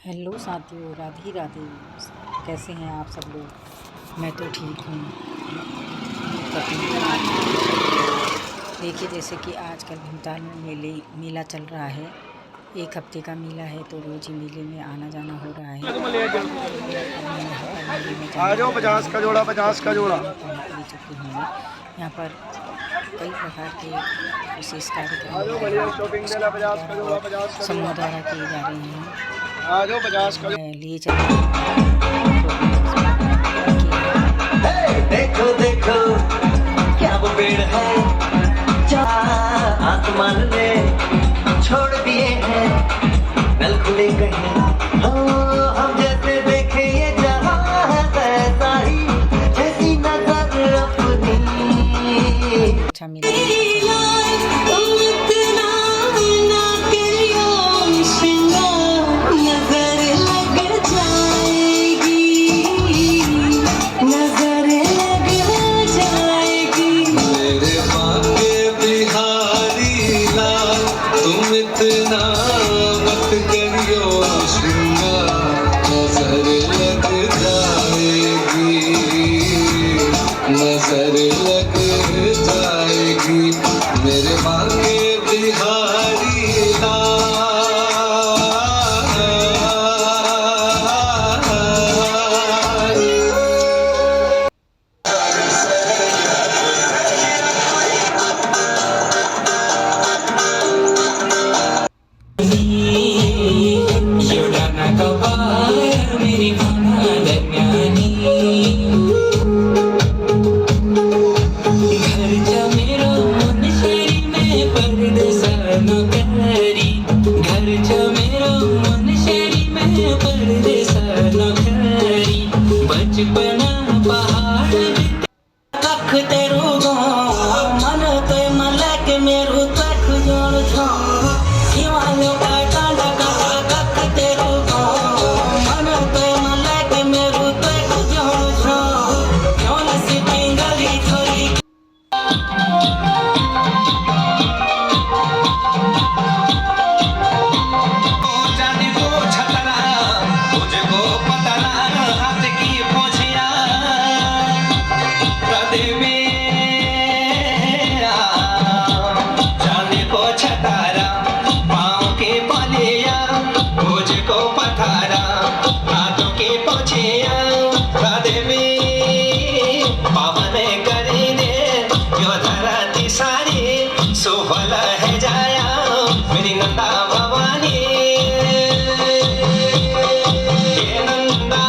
Hello साथियों, राधे राधे। कैसे हैं आप सब लोग? मैं तो ठीक हूँ। देखिए, जैसे कि आजकल भीमताल में मेला चल रहा है। 1 हफ्ते का मेला है, तो रोज़ ही मेले में आना जाना हो रहा है। अब मैं यहाँ पर मेले में आ जाओ, 50 का जोड़ा, 50 का जोड़ा। ले चुकी हूँ। यहाँ पर कई प्रकार के विशेष कार्यक्रम आ जाओ, बढ़िया शॉपिंग देना, 50 का जोड़ा, 50 का समूह जोड़ा। द्वारा किए जा रहे हैं। आ जाओ, 50 का। मैं लिए चल रही हूँ। देखो देखो क्या वो पेड़ है आसमान ने छोड़ दिए हैं नल खुले कहीं हम जैसे देखे ये जहां है वैसा ही जैसी नजर अपनी अच्छा मिला। इतना मत करियो श्रृंगार, नजर लग जाएगी, नजर लग जाएगी मेरे मांगे बिहारी लाल। सोहला है जाया मेरी नंदा भवानी, हे नंदा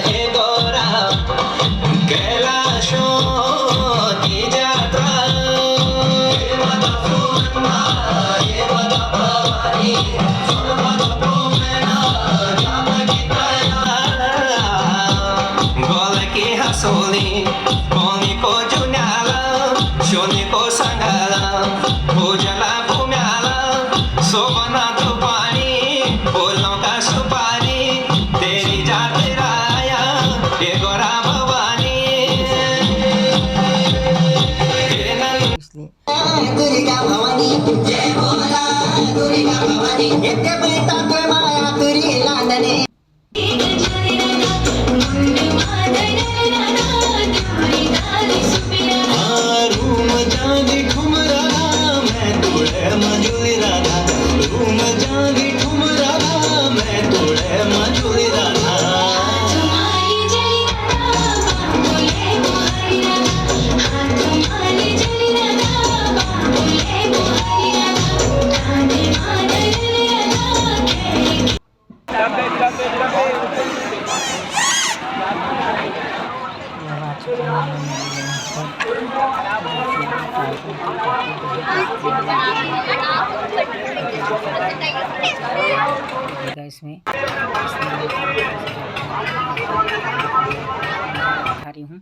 हे गौरा कैलाशों की यात्रा, हे माता भवानी गोल की हंसोली कोनी को जुन्याला शोनी को संगाला भोजला भूम्याला सोबना तो पानी बोलों का सुपारी तेरी जाते राया ये गोरा भवानी, हे दुर्गा भवानी जय भोला दुर्गा भवानी येते बेटा पे माया तुरी लांदने इसमें दिखा रही हूँ।